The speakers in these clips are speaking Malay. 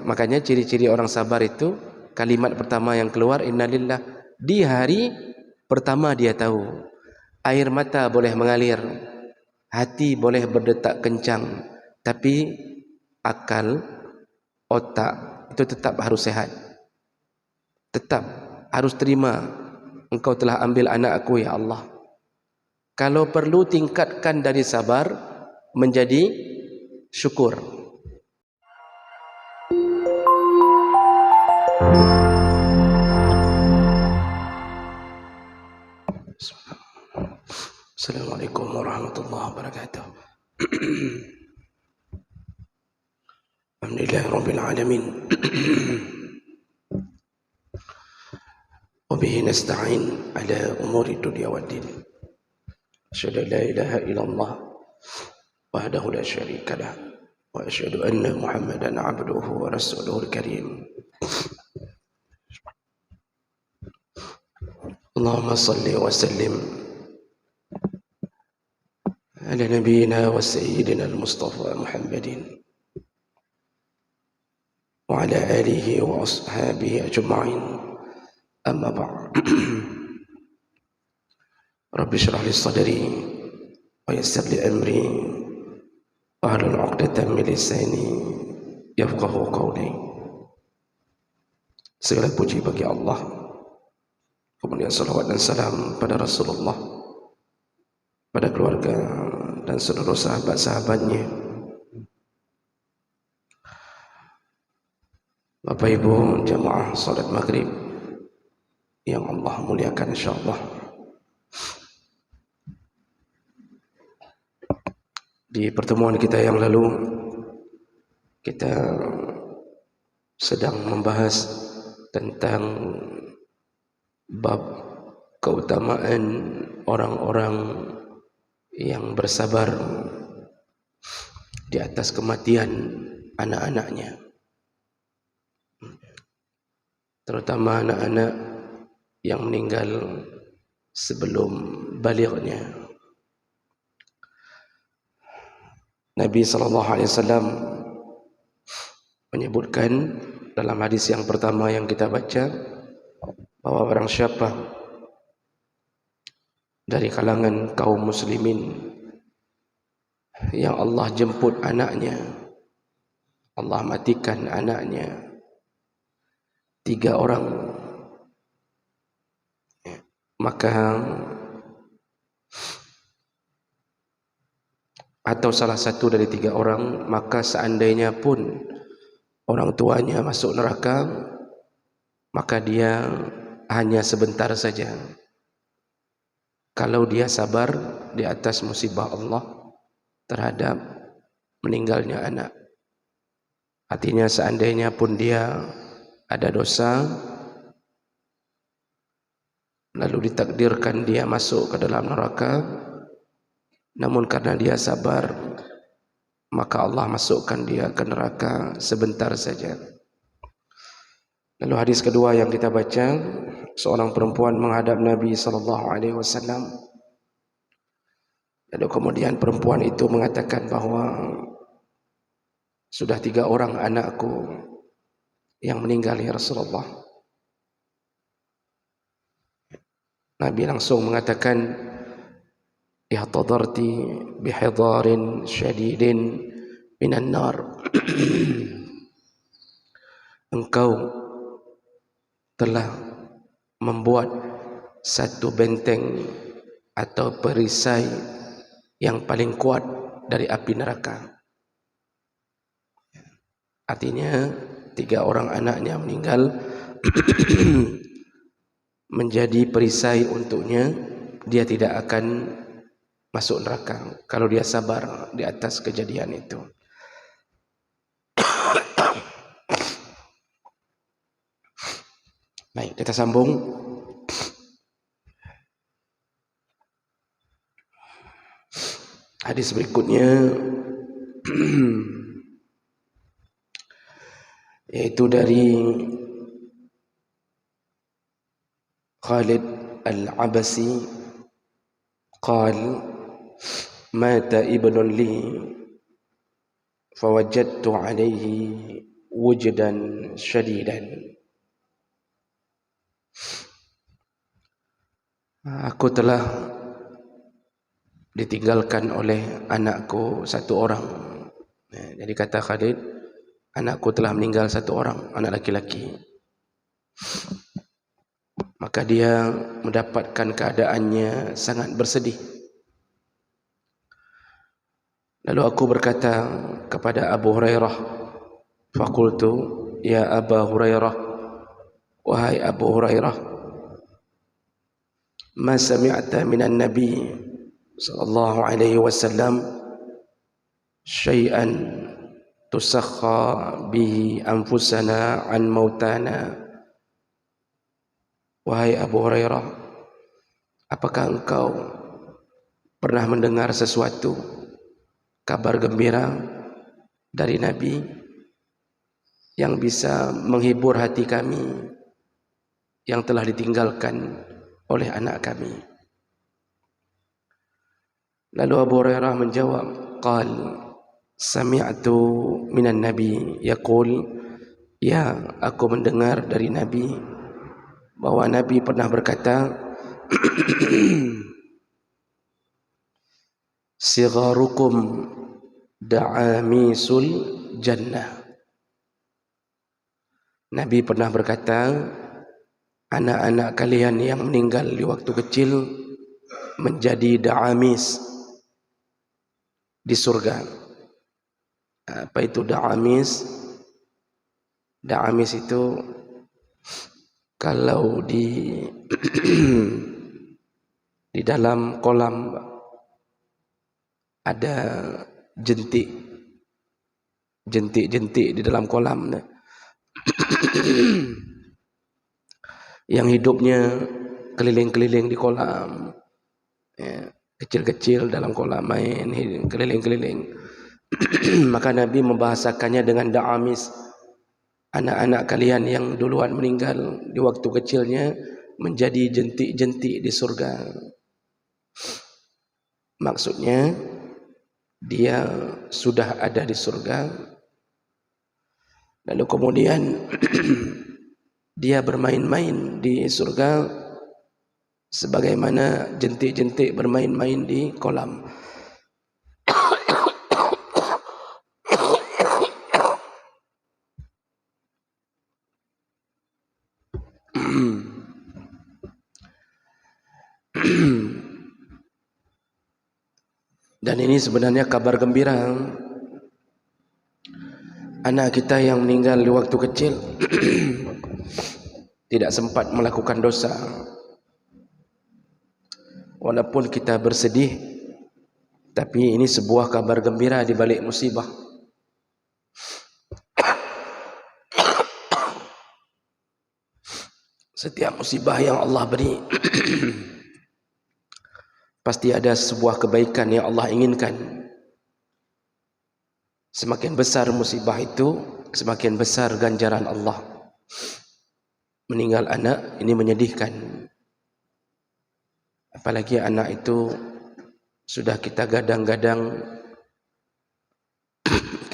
Makanya ciri-ciri orang sabar itu kalimat pertama yang keluar innalillah. Di hari pertama dia tahu air mata boleh mengalir, hati boleh berdetak kencang, tapi akal, otak itu tetap harus sehat. Tetap harus terima engkau telah ambil anakku ya Allah. Kalau perlu tingkatkan dari sabar menjadi syukur. Assalamualaikum warahmatullahi wabarakatuh. Alhamdulillahirabbil alamin. Wa bihi nasta'in ala umuri dunya waddin. Asyhadu an la ilaha illallah wahdahu la syarika lah wa asyhadu anna Muhammadan 'abduhu wa rasuluhul karim. Allahumma salli wa sallim ala nabiyyina wa sayyidina al-Mustafa Muhammadin wa ala alihi wa ashabihi ajma'in. Amma ba'd. Rabbi shrah li sadri wa yassir li amri wahlul 'uqdatam min lisani yafqahu qawli. Segala puji bagi Allah, kemudian salawat dan salam pada Rasulullah, pada keluarga dan seluruh sahabat-sahabatnya. Bapak Ibu jamaah salat maghrib yang Allah muliakan insyaallah. Di pertemuan kita yang lalu kita sedang membahas tentang bab keutamaan orang-orang yang bersabar di atas kematian anak-anaknya, terutama anak-anak yang meninggal sebelum balighnya. Nabi SAW menyebutkan dalam hadis yang pertama yang kita baca bahwa barang siapa dari kalangan kaum muslimin yang Allah jemput anaknya, Allah matikan anaknya, 3 orang, maka atau salah satu dari 3 orang, maka seandainya pun orang tuanya masuk neraka, maka dia hanya sebentar saja kalau dia sabar di atas musibah Allah terhadap meninggalnya anak. Artinya seandainya pun dia ada dosa, lalu ditakdirkan dia masuk ke dalam neraka, namun karena dia sabar, maka Allah masukkan dia ke neraka sebentar saja. Lalu hadis kedua yang kita baca, seorang perempuan menghadap Nabi SAW. Lalu kemudian perempuan itu mengatakan bahwa sudah 3 orang anakku yang meninggal ya Rasulullah. Nabi langsung mengatakan, ihtadarti bihadarin syadidin minan nar. Engkau telah membuat satu benteng atau perisai yang paling kuat dari api neraka. Artinya 3 orang anaknya meninggal menjadi perisai untuknya, dia tidak akan masuk neraka kalau dia sabar di atas kejadian itu. Baik, kita sambung. Hadis berikutnya yaitu dari Khalid Al-Abasi qal mata ibnun li fawajadtu alayhi wujdan syadidan. Aku telah ditinggalkan oleh anakku satu orang. Jadi kata Khalid, anakku telah meninggal satu orang, anak laki-laki. Maka dia mendapatkan keadaannya sangat bersedih. Lalu aku berkata kepada Abu Hurairah, faqultu ya Aba Hurairah, wahai Abu Hurairah, ma sami'ta minan Nabi sallallahu alaihi wasallam syai'an tusakha bihi anfusana an mautana. Wahai Abu Hurairah, apakah engkau pernah mendengar sesuatu kabar gembira dari Nabi yang bisa menghibur hati kami yang telah ditinggalkan oleh anak kami? Lalu Abu Hurairah menjawab, qal sami'tu minan Nabi yaqul, ya, aku mendengar dari Nabi bahwa Nabi pernah berkata, sigharukum da'amisul jannah. Nabi pernah berkata, anak-anak kalian yang meninggal di waktu kecil menjadi da'amis di surga. Apa itu da'amis? Da'amis itu kalau di di dalam kolam ada jentik di dalam kolam yang hidupnya keliling-keliling di kolam, kecil-kecil dalam kolam main keliling-keliling. Maka Nabi membahasakannya dengan da'amis, anak-anak kalian yang duluan meninggal di waktu kecilnya menjadi jentik-jentik di surga. Maksudnya dia sudah ada di surga, lalu kemudian dia bermain-main di surga sebagaimana jentik-jentik bermain-main di kolam. Dan ini sebenarnya kabar gembira. Anak kita yang meninggal di waktu kecil tidak sempat melakukan dosa. Walaupun kita bersedih, tapi ini sebuah kabar gembira di balik musibah. Setiap musibah yang Allah beri pasti ada sebuah kebaikan yang Allah inginkan. Semakin besar musibah itu, semakin besar ganjaran Allah. Meninggal anak ini menyedihkan. Apalagi anak itu sudah kita gadang-gadang,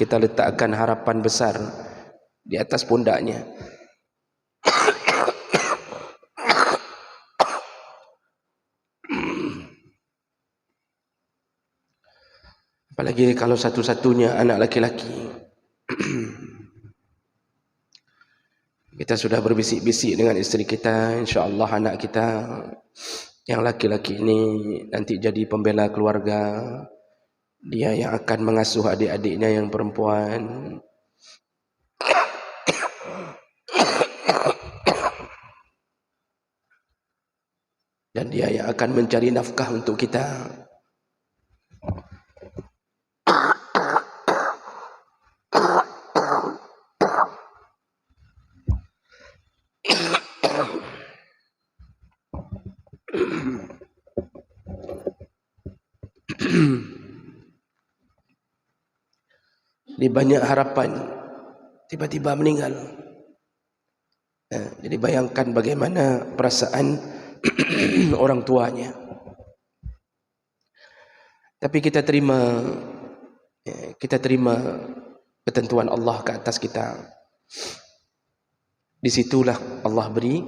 kita letakkan harapan besar di atas pundaknya. Apalagi kalau satu-satunya anak laki-laki. Kita sudah berbisik-bisik dengan isteri kita, insya-Allah anak kita yang laki-laki ini nanti jadi pembela keluarga. Dia yang akan mengasuh adik-adiknya yang perempuan. Dan dia yang akan mencari nafkah untuk kita. Di banyak harapan tiba-tiba meninggal. Jadi bayangkan bagaimana perasaan orang tuanya. Tapi kita terima ketentuan Allah ke atas kita. Disitulah Allah beri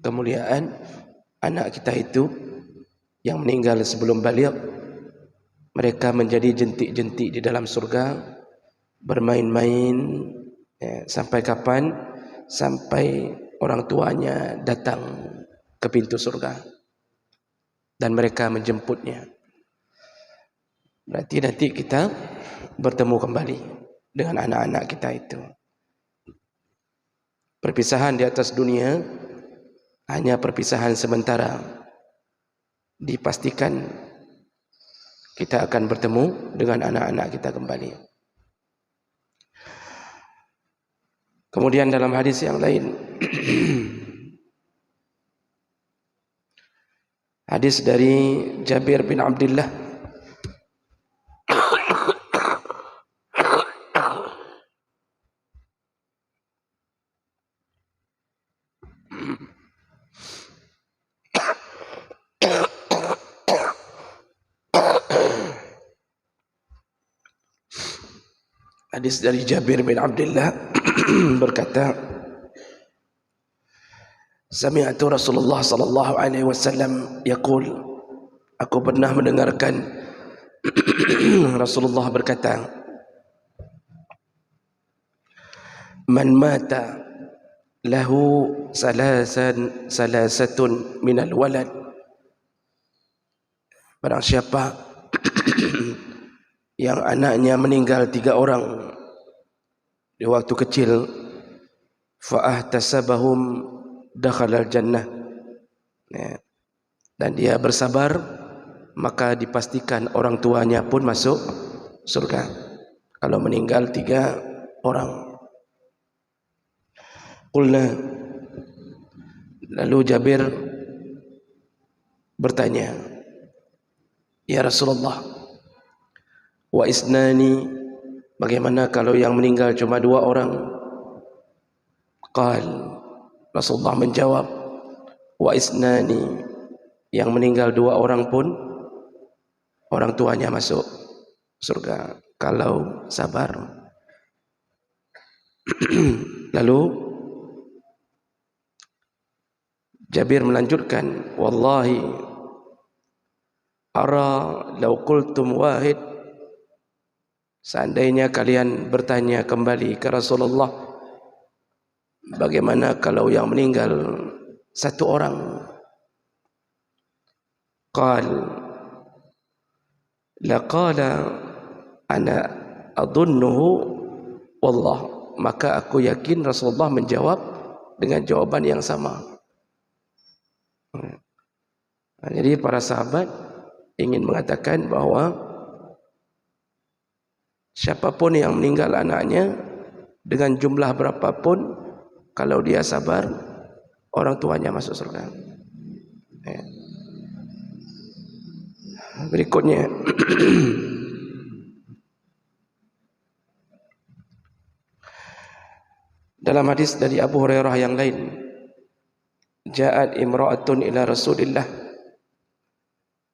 kemuliaan anak kita itu yang meninggal sebelum baligh. Mereka menjadi jentik-jentik di dalam surga, bermain-main, sampai kapan? Sampai orang tuanya datang ke pintu surga dan mereka menjemputnya. Berarti nanti kita bertemu kembali dengan anak-anak kita itu. Perpisahan di atas dunia hanya perpisahan sementara. Dipastikan kita akan bertemu dengan anak-anak kita kembali. Kemudian dalam hadis yang lain, hadis dari Jabir bin Abdullah, hadis dari Jabir bin Abdullah berkata, sami'tu Rasulullah sallallahu alaihi wasallam yaqul, aku pernah mendengarkan Rasulullah berkata, man mata lahu salasatun minal walad, barang siapa yang anaknya meninggal 3 orang di waktu kecil, fa'ahtasabahum dakhalal jannah, dan dia bersabar, maka dipastikan orang tuanya pun masuk surga. Kalau meninggal 3 orang. Qulna, lalu Jabir bertanya, ya Rasulullah, wa isnani, bagaimana kalau yang meninggal cuma 2 orang? Qal, Rasulullah menjawab, wa isnani, yang meninggal 2 orang pun orang tuanya masuk surga kalau sabar. Lalu Jabir melanjutkan, wallahi ara law qultum wahid, seandainya kalian bertanya kembali ke Rasulullah, bagaimana kalau yang meninggal 1 orang? Qal laqala ana adunnuhu wallah, maka aku yakin Rasulullah menjawab dengan jawaban yang sama. Jadi para sahabat ingin mengatakan bahwa siapapun yang meninggal anaknya dengan jumlah berapapun, kalau dia sabar, orang tuanya masuk surga. Berikutnya dalam hadis dari Abu Hurairah yang lain, ja'at imra'atun ila Rasulillah,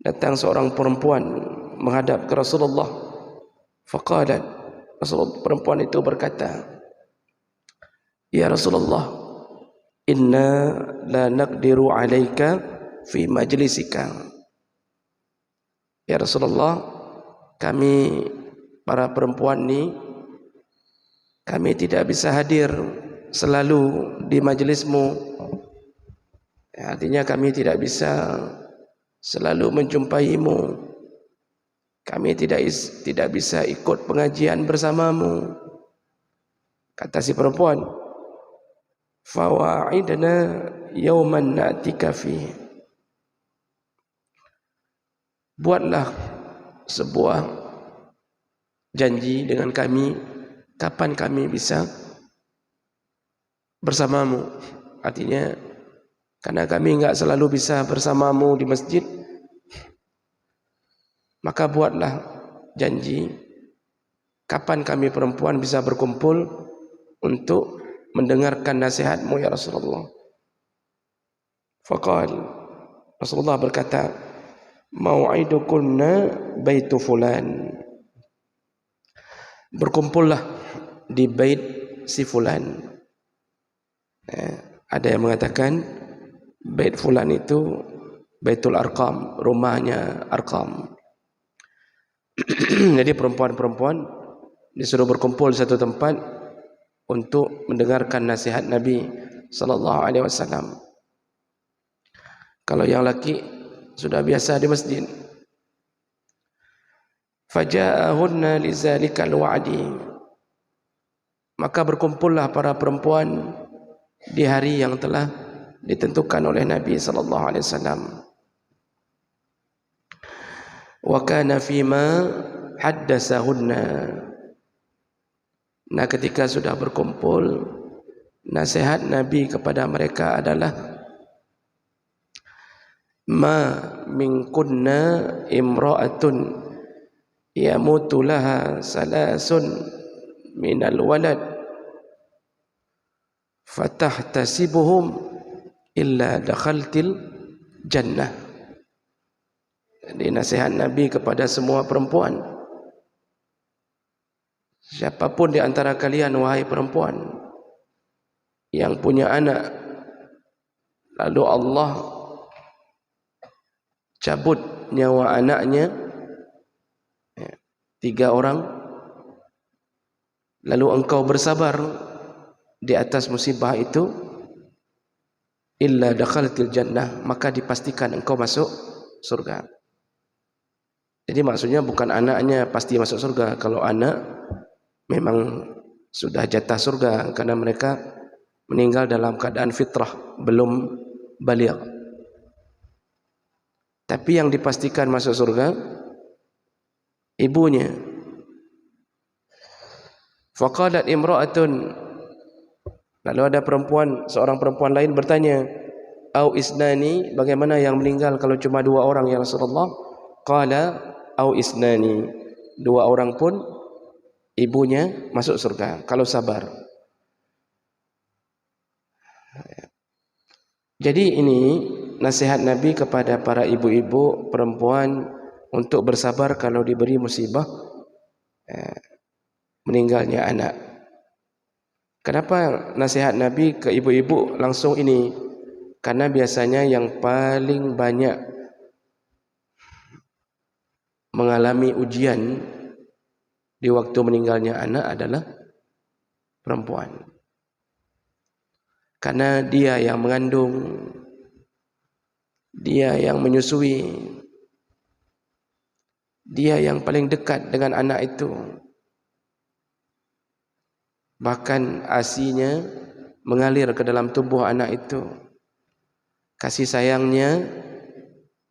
datang seorang perempuan menghadap ke Rasulullah. Faqalat, perempuan itu berkata, ya Rasulullah, inna la naqdiru alaika fi majlisika. Ya Rasulullah, kami para perempuan ni, kami tidak bisa hadir selalu di majlismu. Artinya kami tidak bisa selalu menjumpaimu. Kami tidak bisa ikut pengajian bersamamu. Kata si perempuan, fawa'idna yawman na'tika fihi, buatlah sebuah janji dengan kami, kapan kami bisa bersamamu. Artinya karena kami enggak selalu bisa bersamamu di masjid, maka buatlah janji kapan kami perempuan bisa berkumpul untuk mendengarkan nasihatmu ya Rasulullah. Faqal, Rasulullah berkata, mau'idukunna baitu fulan, berkumpullah di bait si fulan. Ada yang mengatakan Bait Fulan itu Baitul Arqam, rumahnya Arqam. Jadi perempuan-perempuan disuruh berkumpul di satu tempat untuk mendengarkan nasihat Nabi sallallahu alaihi wasallam. Kalau yang laki sudah biasa di masjid. Faja'ahunna lizalikal wa'di. Maka berkumpullah para perempuan di hari yang telah ditentukan oleh Nabi sallallahu alaihi wasallam. Wa kana fima haddasahunna. Nah, ketika sudah berkumpul, nasihat Nabi kepada mereka adalah ma min kunna imra'atun yamutu laha salasun minal walad fatahtasibuhum illa dakhaltil jannah. Jadi nasihat Nabi kepada semua perempuan, siapapun di antara kalian wahai perempuan yang punya anak, lalu Allah cabut nyawa anaknya, 3 orang, lalu engkau bersabar di atas musibah itu, illa dakhaltil jannah, maka dipastikan engkau masuk surga. Jadi maksudnya bukan anaknya pasti masuk surga. Kalau anak memang sudah jatah surga karena mereka meninggal dalam keadaan fitrah, belum baligh. Tapi yang dipastikan masuk surga ibunya. Faqalat imra'atun, lalu ada seorang perempuan lain bertanya, au isnani, bagaimana yang meninggal kalau cuma 2 orang ya Rasulullah? Qala au isnani, 2 orang pun ibunya masuk surga kalau sabar. Jadi ini nasihat Nabi kepada para ibu-ibu perempuan untuk bersabar kalau diberi musibah meninggalnya anak. Kenapa nasihat Nabi ke ibu-ibu langsung ini? Karena biasanya yang paling banyak mengalami ujian di waktu meninggalnya anak adalah perempuan. Karena dia yang mengandung, dia yang menyusui, dia yang paling dekat dengan anak itu. Bahkan ASI-nya mengalir ke dalam tubuh anak itu. Kasih sayangnya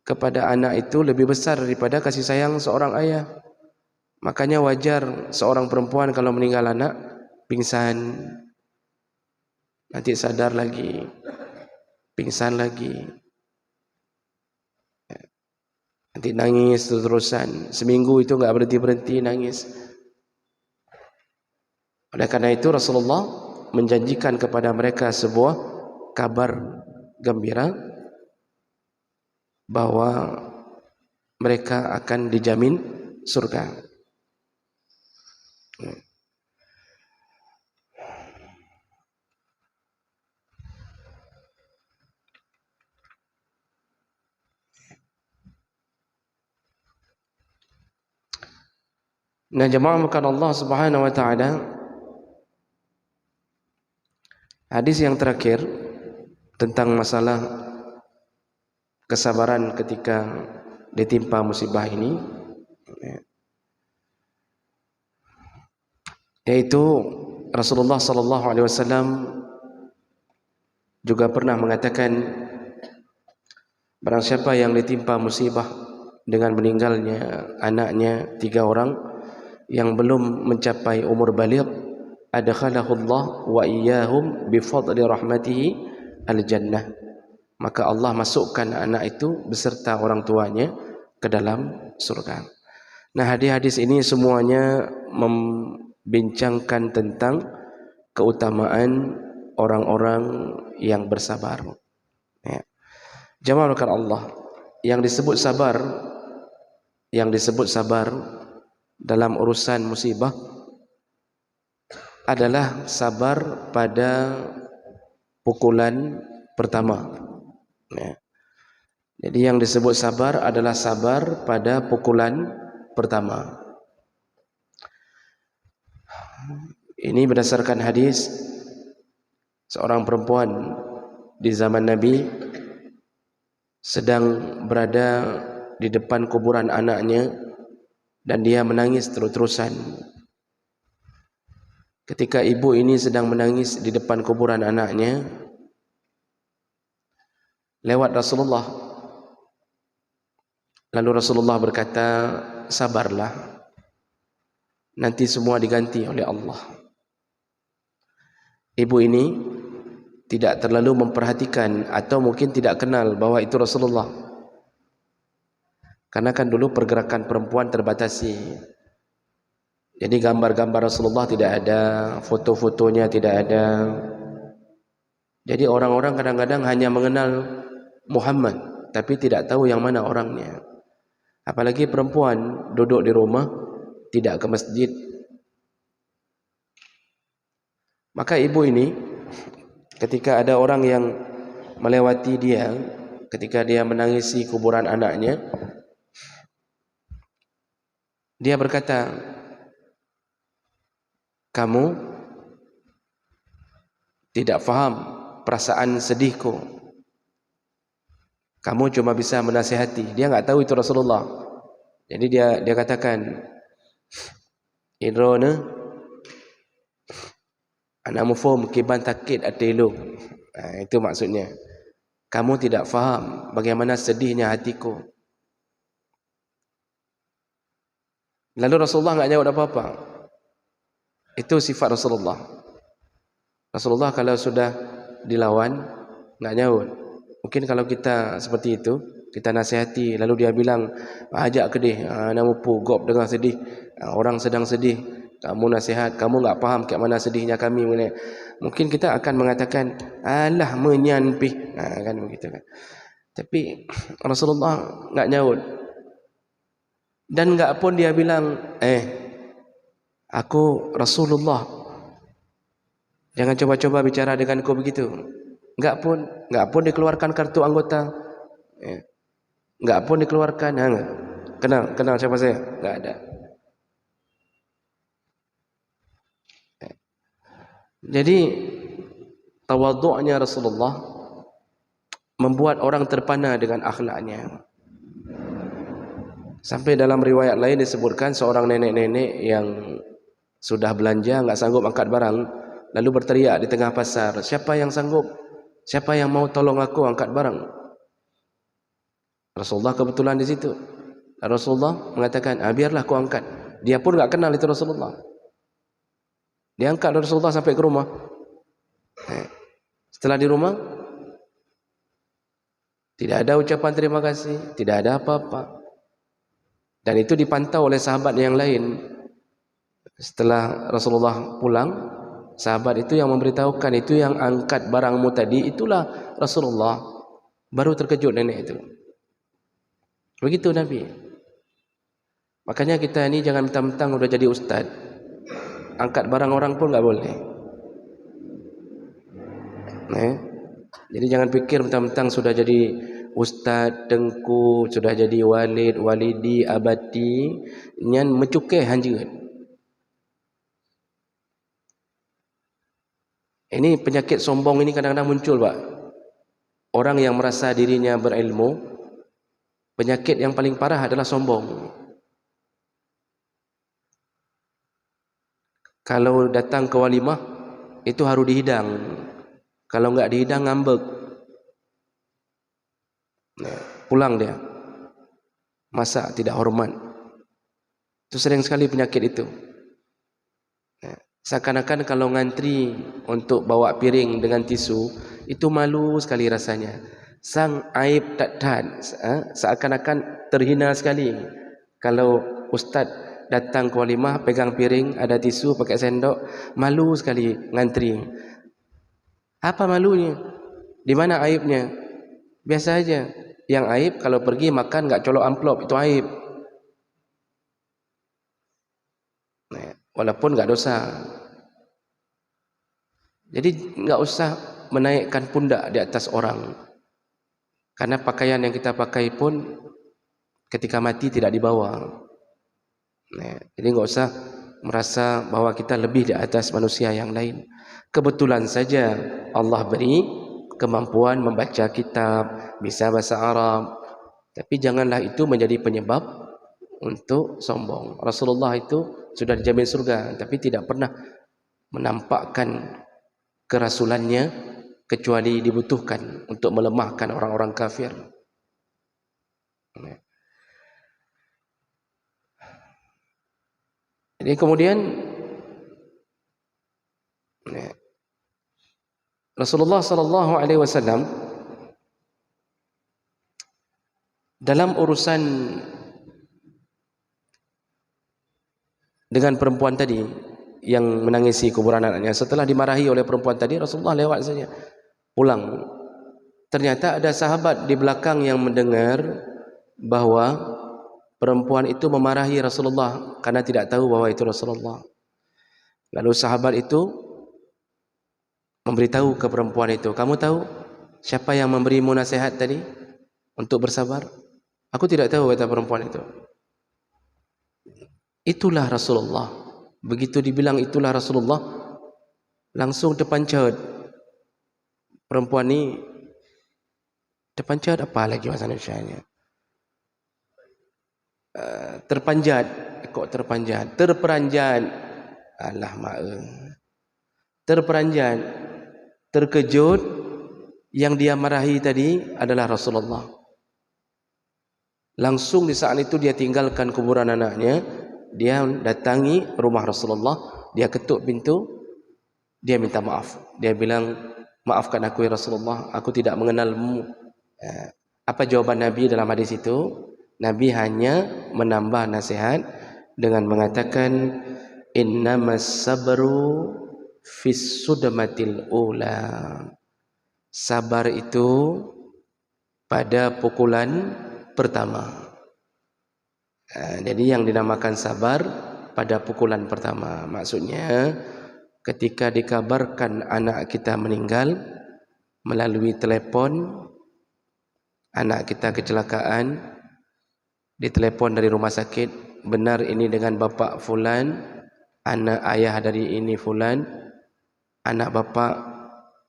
kepada anak itu lebih besar daripada kasih sayang seorang ayah. Makanya wajar seorang perempuan kalau meninggal anak pingsan, nanti sadar lagi, pingsan lagi, nanti nangis terus-terusan, seminggu itu enggak berhenti-berhenti nangis. Oleh karena itu Rasulullah menjanjikan kepada mereka sebuah kabar gembira bahwa mereka akan dijamin surga. Nah, jemaah bukan Allah Subhanahu wa taala, hadis yang terakhir tentang masalah kesabaran ketika ditimpa musibah ini, yaitu Rasulullah sallallahu alaihi wasallam juga pernah mengatakan, barang siapa yang ditimpa musibah dengan meninggalnya anaknya 3 orang yang belum mencapai umur baligh, adkhalahullah wa iyyahum bi fadli rahmatihi al-jannah, maka Allah masukkan anak itu beserta orang tuanya ke dalam surga. Nah, hadis-hadis ini semuanya membincangkan tentang keutamaan orang-orang yang bersabar. Ya. Jemaah Allah, yang disebut sabar dalam urusan musibah, adalah sabar pada pukulan pertama. Ya. Jadi yang disebut sabar adalah sabar pada pukulan pertama. Ini berdasarkan hadis seorang perempuan di zaman Nabi sedang berada di depan kuburan anaknya dan dia menangis terus-terusan. Ketika ibu ini sedang menangis di depan kuburan anaknya, lewat Rasulullah. Lalu Rasulullah berkata, sabarlah, nanti semua diganti oleh Allah. Ibu ini tidak terlalu memperhatikan atau mungkin tidak kenal bahwa itu Rasulullah. Karena kan dulu pergerakan perempuan terbatasi. Jadi gambar-gambar Rasulullah tidak ada, foto-fotonya tidak ada. Jadi orang-orang kadang-kadang hanya mengenal Muhammad, tapi tidak tahu yang mana orangnya. Apalagi perempuan duduk di rumah, tidak ke masjid. Maka ibu ini ketika ada orang yang melewati dia, ketika dia menangisi kuburan anaknya, dia berkata, kamu tidak faham perasaan sedihku. Kamu cuma bisa menasihati. Dia enggak tahu itu Rasulullah. Jadi dia katakan, Irona ana mufhum kiban takit atilu. Itu maksudnya. Kamu tidak faham bagaimana sedihnya hatiku. Lalu Rasulullah enggak jawab apa-apa. Itu sifat Rasulullah. Rasulullah kalau sudah dilawan enggak jawab. Mungkin kalau kita seperti itu, kita nasihati, lalu dia bilang, ajak ke dia, nama pu gop dengan sedih, orang sedang sedih, kamu nasihat, kamu enggak faham kayak mana sedihnya kami. Mungkin kita akan mengatakan, alah menyanpih, kan begitu kan. Tapi Rasulullah enggak nyaut. Dan enggak pun dia bilang, aku Rasulullah, jangan coba-coba bicara denganku begitu. Enggak pun dikeluarkan kartu anggota. Enggak pun dikeluarkan. Kenal siapa saya? Enggak ada. Jadi tawadhu'nya Rasulullah membuat orang terpana dengan akhlaknya. Sampai dalam riwayat lain disebutkan seorang nenek-nenek yang sudah belanja enggak sanggup angkat barang, lalu berteriak di tengah pasar, siapa yang sanggup? Siapa yang mau tolong aku angkat barang? Rasulullah kebetulan di situ. Rasulullah mengatakan, biarlah aku angkat. Dia pun enggak kenal itu Rasulullah. Dia angkat Rasulullah sampai ke rumah. Setelah di rumah, tidak ada ucapan terima kasih, tidak ada apa-apa. Dan itu dipantau oleh sahabat yang lain. Setelah Rasulullah pulang, sahabat itu yang memberitahukan, itu yang angkat barangmu tadi, itulah Rasulullah. Baru terkejut nenek itu. Begitu Nabi. Makanya kita ini jangan mentang-mentang udah jadi ustaz, angkat barang orang pun enggak boleh. Jadi jangan pikir mentang-mentang sudah jadi ustaz, tengku, sudah jadi walid, walidi, abadi, nyan mencukeh hanjeut. Ini penyakit sombong ini kadang-kadang muncul, Pak. Orang yang merasa dirinya berilmu, penyakit yang paling parah adalah sombong. Kalau datang ke walimah, itu harus dihidang. Kalau enggak dihidang, ngambek. Pulang dia. Masa tidak hormat. Itu sering sekali penyakit itu. Seakan-akan kalau ngantri untuk bawa piring dengan tisu, itu malu sekali rasanya. Sang aib tak seakan-akan terhina sekali. Kalau ustaz datang ke walimah, pegang piring, ada tisu, pakai sendok, malu sekali ngantri. Apa malunya? Di mana aibnya? Biasa aja. Yang aib kalau pergi makan enggak colok amplop, itu aib. Walaupun enggak dosa. Jadi enggak usah menaikkan pundak di atas orang. Karena pakaian yang kita pakai pun ketika mati tidak dibawa. Jadi enggak usah merasa bahwa kita lebih di atas manusia yang lain. Kebetulan saja Allah beri kemampuan membaca kitab, bisa bahasa Arab. Tapi janganlah itu menjadi penyebab untuk sombong. Rasulullah itu sudah dijamin surga, tapi tidak pernah menampakkan kerasulannya kecuali dibutuhkan untuk melemahkan orang-orang kafir. Jadi kemudian Rasulullah sallallahu alaihi wasallam dalam urusan dengan perempuan tadi yang menangisi kuburan anaknya, setelah dimarahi oleh perempuan tadi, Rasulullah lewat saja pulang. Ternyata ada sahabat di belakang yang mendengar bahwa perempuan itu memarahi Rasulullah karena tidak tahu bahwa itu Rasulullah. Lalu sahabat itu memberitahu ke perempuan itu, "Kamu tahu siapa yang memberimu nasihat tadi untuk bersabar?" "Aku tidak tahu," kata perempuan itu. "Itulah Rasulullah." Begitu dibilang itulah Rasulullah, langsung terpancat. Perempuan ni terpancat apa lagi bahasa Indonesianya? Terpanjat, kok terpanjat? Terperanjat. Alah mak. Terperanjat, terkejut, yang dia marahi tadi adalah Rasulullah. Langsung di saat itu dia tinggalkan kuburan anaknya, dia datangi rumah Rasulullah, dia ketuk pintu, dia minta maaf. Dia bilang, "Maafkan aku ya Rasulullah, aku tidak mengenalmu." Apa jawaban Nabi dalam hadis itu? Nabi hanya menambah nasihat dengan mengatakan, "Innamas sabru fis sudmatil ula." Sabar itu pada pukulan pertama. Jadi yang dinamakan sabar pada pukulan pertama. Maksudnya ketika dikabarkan anak kita meninggal melalui telepon, anak kita kecelakaan, ditelepon dari rumah sakit, "Benar ini dengan bapak fulan, anak ayah dari ini fulan, anak bapak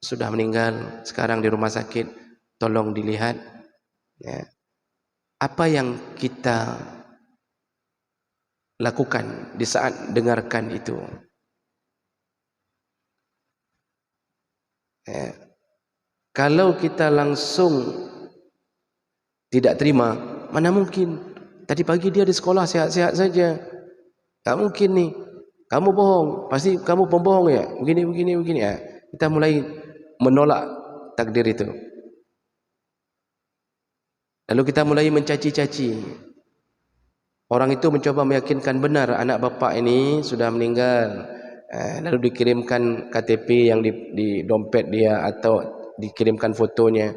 sudah meninggal, sekarang di rumah sakit, tolong dilihat." Apa yang kita lakukan di saat dengarkan itu? Kalau kita langsung tidak terima, mana mungkin, tadi pagi dia di sekolah sehat-sehat saja, tak mungkin nih, kamu bohong, pasti kamu pembohong ya, begini ya. Kita mulai menolak takdir itu. Lalu kita mulai mencaci-caci. Orang itu mencoba meyakinkan benar anak bapak ini sudah meninggal. Lalu dikirimkan KTP yang di dompet dia atau dikirimkan fotonya.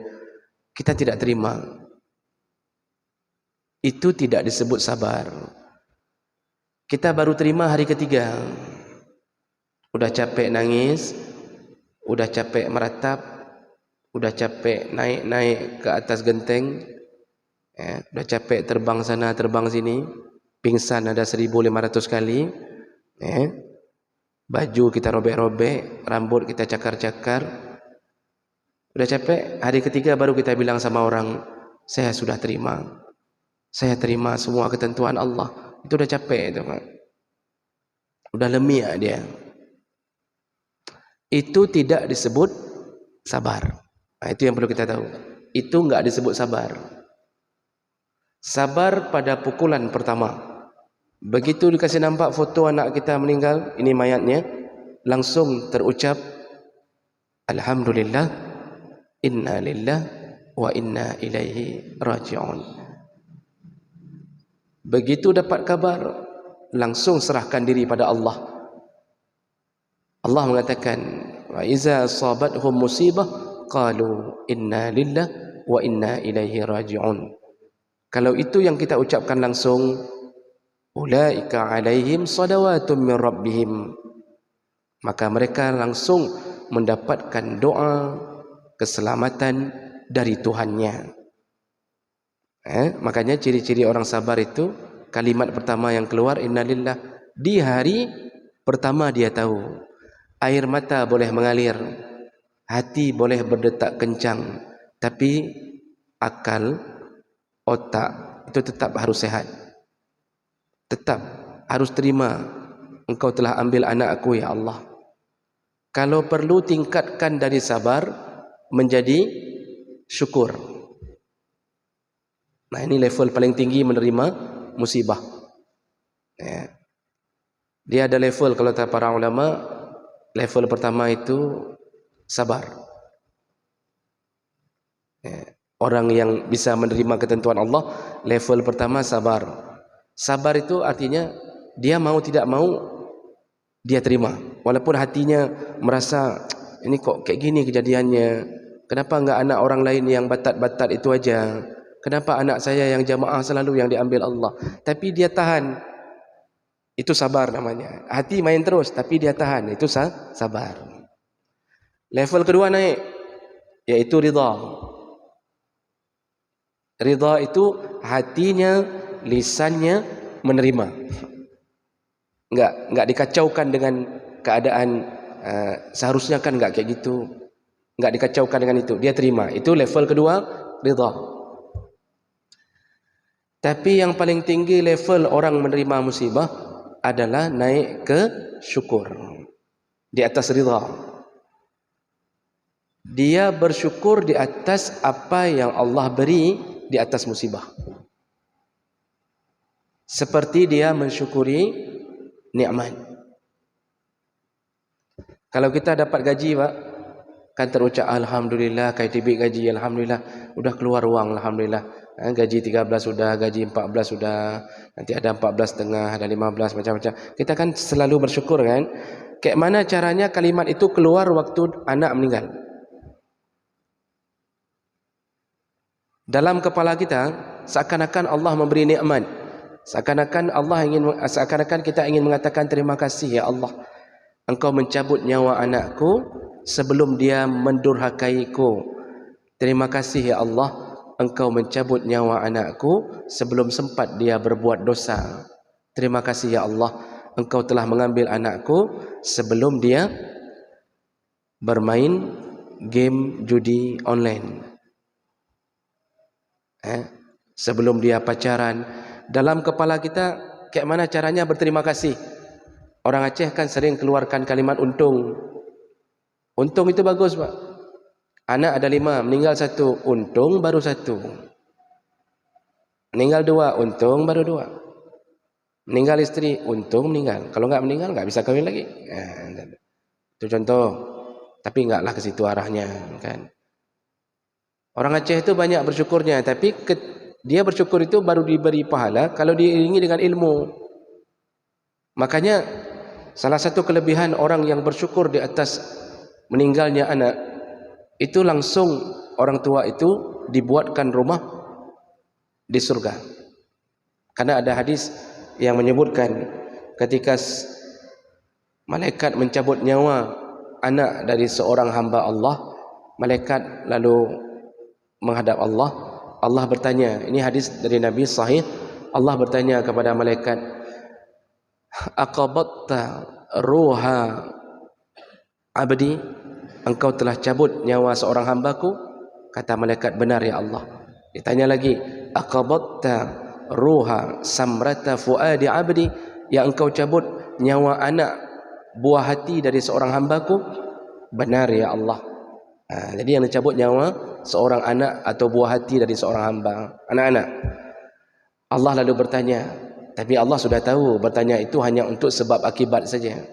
Kita tidak terima. Itu tidak disebut sabar. Kita baru terima hari ketiga. Udah capek nangis, udah capek meratap, udah capek naik-naik ke atas genteng, udah capek terbang sana terbang sini, pingsan ada 1500 kali, baju kita robek-robek, rambut kita cakar-cakar, udah capek. Hari ketiga baru kita bilang sama orang, "Saya sudah terima, saya terima semua ketentuan Allah." Itu udah capek itu, Pak. Udah lemih dia. Itu tidak disebut sabar. Itu yang perlu kita tahu. Itu enggak disebut sabar. Sabar pada pukulan pertama. Begitu dikasih nampak foto anak kita meninggal, ini mayatnya, langsung terucap, "Alhamdulillah, inna lillah wa inna ilaihi raji'un." Begitu dapat kabar, langsung serahkan diri pada Allah. Allah mengatakan, "Wa iza asabathum musibah qalu inna lillah wa inna ilaihi raji'un." Kalau itu yang kita ucapkan langsung, ulaika alaihim salawatun min rabbihim, maka mereka langsung mendapatkan doa keselamatan dari Tuhannya. Makanya ciri-ciri orang sabar itu, kalimat pertama yang keluar innalillah. Di hari pertama dia tahu, air mata boleh mengalir, hati boleh berdetak kencang, tapi akal, otak itu tetap harus sehat. Tetap harus terima, engkau telah ambil anakku ya Allah. Kalau perlu tingkatkan dari sabar menjadi syukur. Nah, ini level paling tinggi menerima musibah. Dia ada level, kalau kata para ulama, level pertama itu sabar. Orang yang bisa menerima ketentuan Allah, level pertama sabar. Sabar itu artinya dia mau tidak mau dia terima, walaupun hatinya merasa ini kok kayak gini kejadiannya, kenapa enggak anak orang lain yang batat-batat itu aja, kenapa anak saya yang jamaah selalu yang diambil Allah, tapi dia tahan. Itu sabar namanya. Hati main terus tapi dia tahan, itu sabar. Level kedua naik, yaitu ridha. Ridha itu hatinya, lisannya menerima. Enggak dikacaukan dengan keadaan seharusnya kan enggak kayak gitu. Enggak dikacaukan dengan itu, dia terima. Itu level kedua, ridha. Tapi yang paling tinggi level orang menerima musibah adalah naik ke syukur. Di atas ridha, dia bersyukur di atas apa yang Allah beri di atas musibah. Seperti dia mensyukuri nikmat. Kalau kita dapat gaji, Pak, kan terucap alhamdulillah, KTB gaji alhamdulillah, udah keluar uang alhamdulillah. Gaji 13 sudah, gaji 14 sudah, nanti ada 14,5, ada 15 macam-macam. Kita kan selalu bersyukur kan? Kayak mana caranya kalimat itu keluar waktu anak meninggal? Dalam kepala kita seakan-akan Allah memberi nikmat. Seakan-akan kita ingin mengatakan terima kasih ya Allah. Engkau mencabut nyawa anakku sebelum dia mendurhakaiku. Terima kasih ya Allah, engkau mencabut nyawa anakku sebelum sempat dia berbuat dosa. Terima kasih ya Allah, engkau telah mengambil anakku sebelum dia bermain game judi online. Sebelum dia pacaran. Dalam kepala kita kayak mana caranya berterima kasih? Orang Aceh kan sering keluarkan kalimat untung. Untung itu bagus, Pak. Anak ada 5, meninggal 1, untung baru 1. Meninggal 2, untung baru 2. Meninggal istri, untung meninggal. Kalau enggak meninggal enggak bisa kawin lagi. Itu contoh. Tapi enggaklah ke situ arahnya, kan. Orang Aceh itu banyak bersyukurnya, tapi dia bersyukur itu baru diberi pahala kalau diiringi dengan ilmu. Makanya salah satu kelebihan orang yang bersyukur di atas meninggalnya anak, itu langsung orang tua itu dibuatkan rumah di surga. Karena ada hadis yang menyebutkan ketika malaikat mencabut nyawa anak dari seorang hamba Allah, malaikat lalu menghadap Allah. Allah bertanya, ini hadis dari Nabi sahih, Allah bertanya kepada malaikat, aqabatta ruha abdi, engkau telah cabut nyawa seorang hambaku? Kata malaikat, benar ya Allah. Ditanya lagi, aqabatta ruha samrata fuadi abdi, yang engkau cabut nyawa anak buah hati dari seorang hambaku? Benar ya Allah. Jadi yang dicabut nyawa seorang anak atau buah hati dari seorang hamba, anak-anak. Allah lalu bertanya, tapi Allah sudah tahu bertanya itu hanya untuk sebab akibat saja.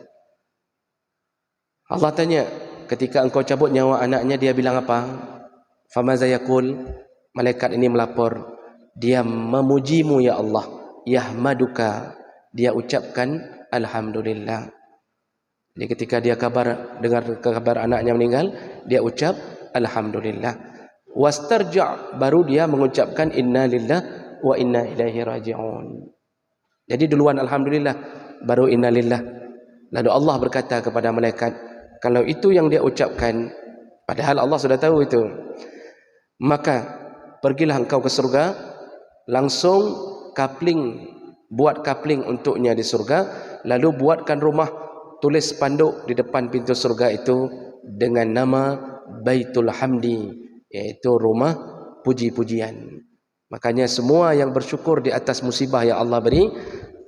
Allah tanya, ketika engkau cabut nyawa anaknya, dia bilang apa? Famaza yaqul, malaikat ini melapor, dia memujimu ya Allah, yahmaduka, dia ucapkan alhamdulillah. Jadi ketika dia dengar kabar anaknya meninggal, dia ucap alhamdulillah. Wastarja', baru dia mengucapkan inna lillah wa inna ilaihi raji'un. Jadi duluan alhamdulillah, baru innalillah. Lalu Allah berkata kepada malaikat, kalau itu yang dia ucapkan, Padahal Allah sudah tahu itu. Maka pergilah engkau ke surga, langsung kapling, buat kapling untuknya di surga, lalu buatkan rumah, tulis spanduk di depan pintu surga itu dengan nama Baitul Hamdi, yaitu rumah puji-pujian. Makanya semua yang bersyukur di atas musibah yang Allah beri,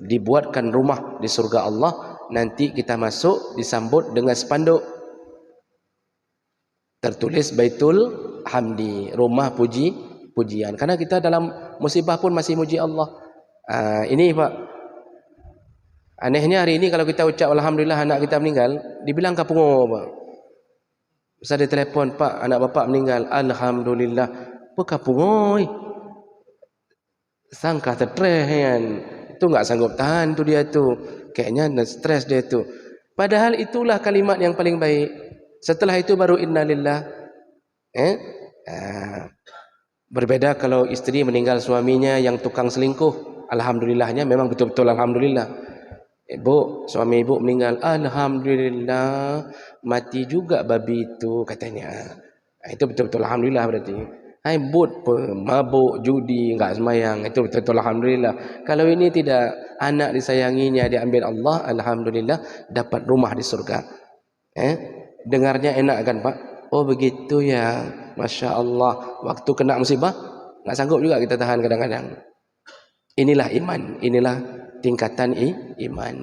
dibuatkan rumah di surga Allah. Nanti kita masuk disambut dengan spanduk tertulis Baitul Hamdi, rumah puji-pujian. Karena kita dalam musibah pun masih muji Allah. Ini Pak, anehnya hari ini kalau kita ucap Alhamdulillah anak kita meninggal, dibilang kapungo Pak. Saya ditelepon, Pak, anak bapak meninggal. Alhamdulillah. Apa kapungo? Sangka stres kan. Itu enggak sanggup tahan tu dia tu. Kayaknya stres dia tu. Padahal itulah kalimat yang paling baik. Setelah itu baru innalillah. Berbeda kalau istri meninggal suaminya yang tukang selingkuh. Alhamdulillahnya memang betul-betul alhamdulillah. Ibu, suami ibu meninggal. Alhamdulillah, mati juga babi itu katanya. Itu betul-betul alhamdulillah berarti. Hai but mabuk judi enggak semayang, itu betul-betul alhamdulillah. Kalau ini tidak, anak disayanginya diambil Allah, alhamdulillah dapat rumah di surga. Dengarnya enak kan Pak? Oh begitu ya, Masya Allah. Waktu kena musibah enggak sanggup juga kita tahan kadang-kadang. Inilah iman, inilah tingkatan iman.